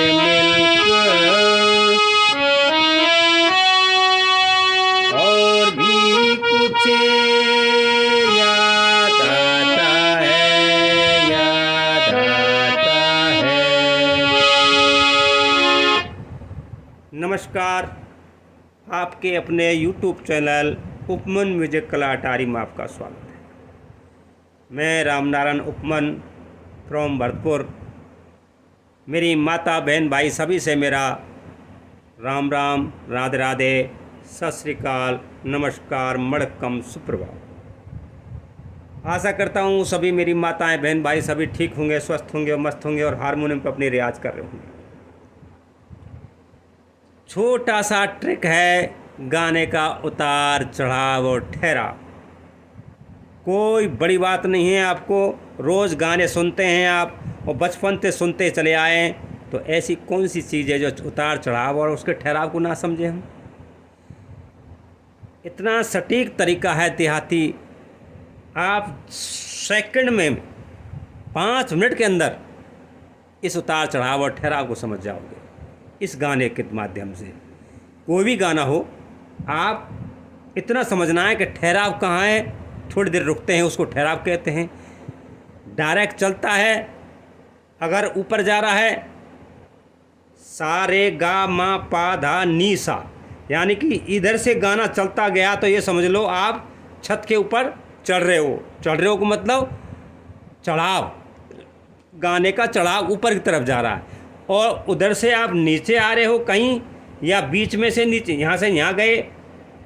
मिलकर और भी कुछ याद आता है, याद आता है। नमस्कार, आपके अपने YouTube चैनल उपमन म्यूजिक कला अटारी में आपका स्वागत है। मैं रामनारायण उपमन फ्रॉम भरतपुर। मेरी माता बहन भाई सभी से मेरा राम राम, राधे राधे, सत श्री अकाल, नमस्कार, मड़कम, सुप्रभात। आशा करता हूँ सभी मेरी माताएं बहन भाई सभी ठीक होंगे, स्वस्थ होंगे और मस्त होंगे और हारमोनियम पर अपनी रियाज कर रहे होंगे। छोटा सा ट्रिक है गाने का उतार चढ़ाव और ठहराव। कोई बड़ी बात नहीं है। आपको रोज़ गाने सुनते हैं आप और बचपन से सुनते चले आए, तो ऐसी कौन सी चीज़ है जो उतार चढ़ाव और उसके ठहराव को ना समझे हम। इतना सटीक तरीका है देहाती, आप सेकंड में 5 मिनट के अंदर इस उतार चढ़ाव और ठहराव को समझ जाओगे इस गाने के माध्यम से। कोई भी गाना हो, आप इतना समझना है कि ठहराव कहाँ है। थोड़ी देर रुकते हैं, उसको ठहराव कहते हैं। डायरेक्ट चलता है, अगर ऊपर जा रहा है सा रे गा मा पा धा नी सा, यानी कि इधर से गाना चलता गया तो ये समझ लो आप छत के ऊपर चढ़ रहे हो। चढ़ रहे हो को मतलब चढ़ाव, गाने का चढ़ाव ऊपर की तरफ जा रहा है। और उधर से आप नीचे आ रहे हो कहीं, या बीच में से नीचे, यहाँ से यहाँ गए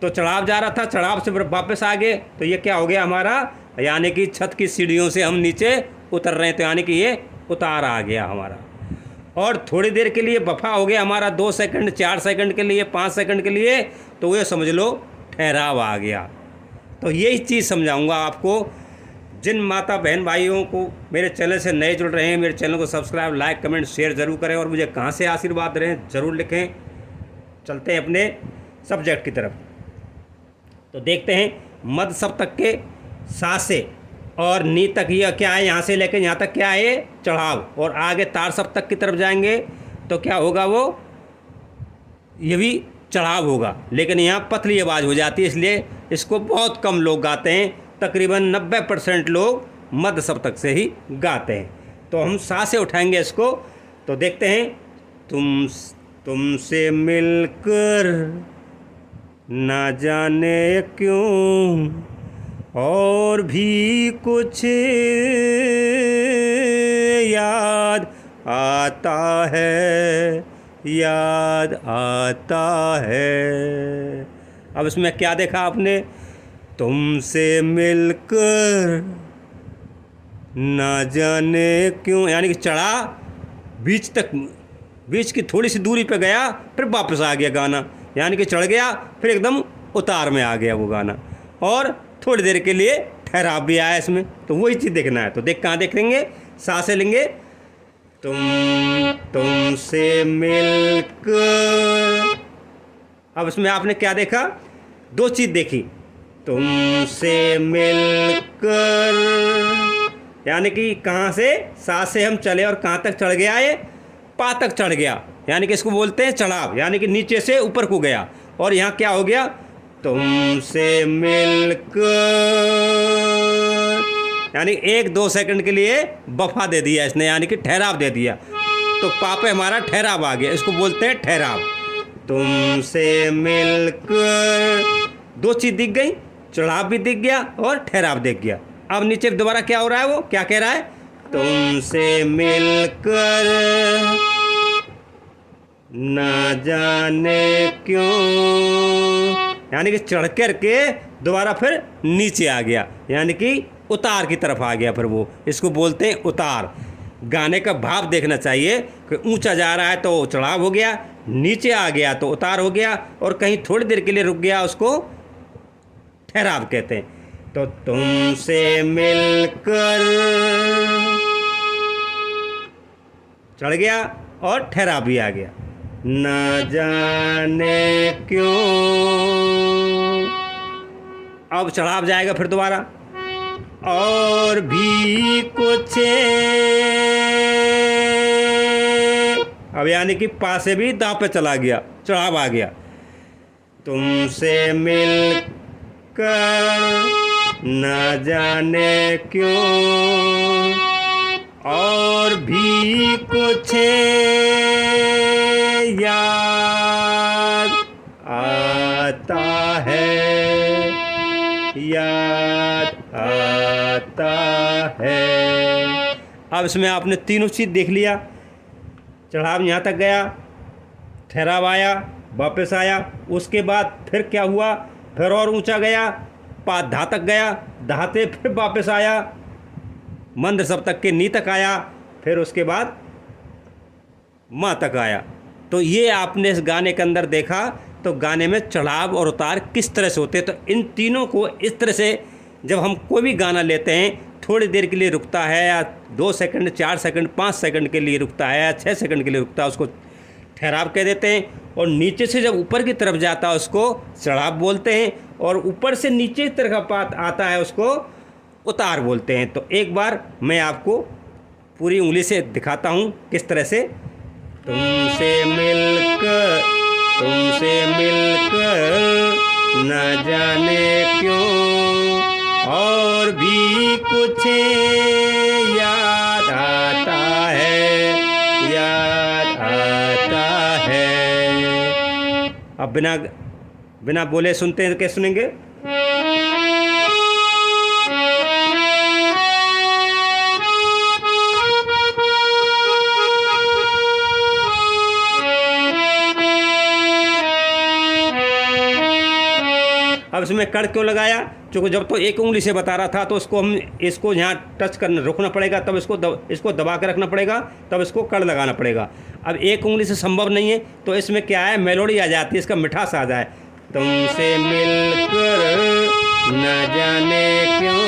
तो चढ़ाव जा रहा था, चढ़ाव से वापस आ गए तो ये क्या हो गया हमारा, यानी कि छत की सीढ़ियों से हम नीचे उतर रहे हैं, तो यानी कि ये उतार आ गया हमारा। और थोड़ी देर के लिए बफा हो गया हमारा, 2 सेकंड 4 सेकंड के लिए, 5 सेकंड के लिए, तो ये समझ लो ठहराव आ गया। तो यही चीज़ समझाऊंगा आपको। जिन माता बहन भाइयों को मेरे चैनल से नए जुड़ रहे हैं, मेरे चैनल को सब्सक्राइब, लाइक, कमेंट, शेयर ज़रूर करें और मुझे कहाँ से आशीर्वाद रहे हैं ज़रूर लिखें। चलते हैं अपने सब्जेक्ट की तरफ। तो देखते हैं मध्य सप्तक के सा से और नी तक यह क्या है, यहाँ से लेकर यहाँ तक क्या है चढ़ाव, और आगे तार सप्तक की तरफ जाएंगे तो क्या होगा, वो ये भी चढ़ाव होगा, लेकिन यहाँ पतली आवाज़ हो जाती है, इसलिए इसको बहुत कम लोग गाते हैं। तकरीबन 90% लोग मध्य सप्तक से ही गाते हैं। तो हम सा से उठाएंगे इसको। तो देखते हैं तुमसे मिलकर ना जाने क्यों और भी कुछ याद आता है, याद आता है। अब इसमें क्या देखा आपने, तुमसे मिलकर ना जाने क्यों, यानी कि चढ़ा बीच तक, बीच की थोड़ी सी दूरी पे गया, फिर वापस आ गया गाना, यानी कि चढ़ गया फिर एकदम उतार में आ गया वो गाना, और थोड़ी देर के लिए ठहराव भी आया इसमें। तो वही चीज़ देखना है। तो कहाँ देखेंगे, सा से लेंगे, तुमसे मिलकर। अब इसमें आपने क्या देखा, 2 चीज़ देखी, तुमसे मिलकर, यानी कि कहाँ से, सा से हम चले और कहाँ तक चढ़ गया, ये पा तक चढ़ गया, यानी कि इसको बोलते हैं चढ़ाव, यानी कि नीचे से ऊपर को गया। और यहाँ क्या हो गया, तुमसे मिलकर, यानी 1-2 सेकंड के लिए बफा दे दिया इसने, यानी कि ठहराव दे दिया, तो पा पे हमारा ठहराव आ गया, इसको बोलते हैं ठहराव। तुमसे मिलकर 2 चीज़ दिख गई, चढ़ाव भी दिख गया और ठहराव दिख गया। अब नीचे दोबारा क्या हो रहा है, वो क्या कह रहा है, तुमसे मिलकर ना जाने क्यों, यानी कि चढ़ कर के दोबारा फिर नीचे आ गया, यानी कि उतार की तरफ आ गया फिर वो, इसको बोलते हैं उतार। गाने का भाव देखना चाहिए कि ऊंचा जा रहा है तो चढ़ाव हो गया, नीचे आ गया तो उतार हो गया, और कहीं थोड़ी देर के लिए रुक गया उसको ठहराव कहते हैं। तो तुमसे मिलकर चढ़ गया और ठहराव भी आ गया, न जाने क्यों। अब चढ़ाव जाएगा फिर दोबारा, और भी कुछ अब यानी कि पा से भी दा पे चला गया, चढ़ाव आ गया। तुमसे मिलकर न जाने क्यों और भी कुछ याद आता है, याद आता है। अब इसमें आपने तीनों चीज़ देख लिया। चढ़ाव यहाँ तक गया, ठहराव आया, वापस आया, उसके बाद फिर क्या हुआ, फिर और ऊंचा गया, पा धा तक गया, धा से फिर वापस आया, मंद सप्तक के नी तक आया, फिर उसके बाद माँ तक आया। तो ये आपने इस गाने के अंदर देखा। तो गाने में चढ़ाव और उतार किस तरह से होते हैं। तो इन तीनों को इस तरह से जब हम कोई भी गाना लेते हैं, थोड़ी देर के लिए रुकता है, या 2 सेकंड, 4 सेकंड, 5 सेकंड के लिए रुकता है, या 6 सेकंड के लिए रुकता है, उसको ठहराव कह देते हैं। और नीचे से जब ऊपर की तरफ जाता है उसको चढ़ाव बोलते हैं, और ऊपर से नीचे की तरफ आता है उसको उतार बोलते हैं। तो एक बार मैं आपको पूरी उंगली से दिखाता हूँ किस तरह से। तुमसे मिलकर न जाने क्यों और भी कुछ याद आता है, याद आता है। अब बिना बोले सुनते हैं, कैसे सुनेंगे? अब इसमें कड़ क्यों लगाया? क्योंकि जब तो एक उंगली से बता रहा था तो उसको हम इसको यहाँ टच करना, रुकना पड़ेगा, तब इसको दबा के रखना पड़ेगा, तब इसको कड़ लगाना पड़ेगा। अब एक उंगली से संभव नहीं है, तो इसमें क्या है, मेलोडी आ जाती है, इसका मिठास आ जाए। तुमसे मिलकर न जाने क्यों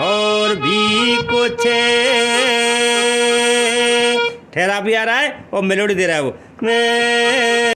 और भी कुछ, ठहरा भी आ रहा है और मेलोडी दे रहा है वो। मैं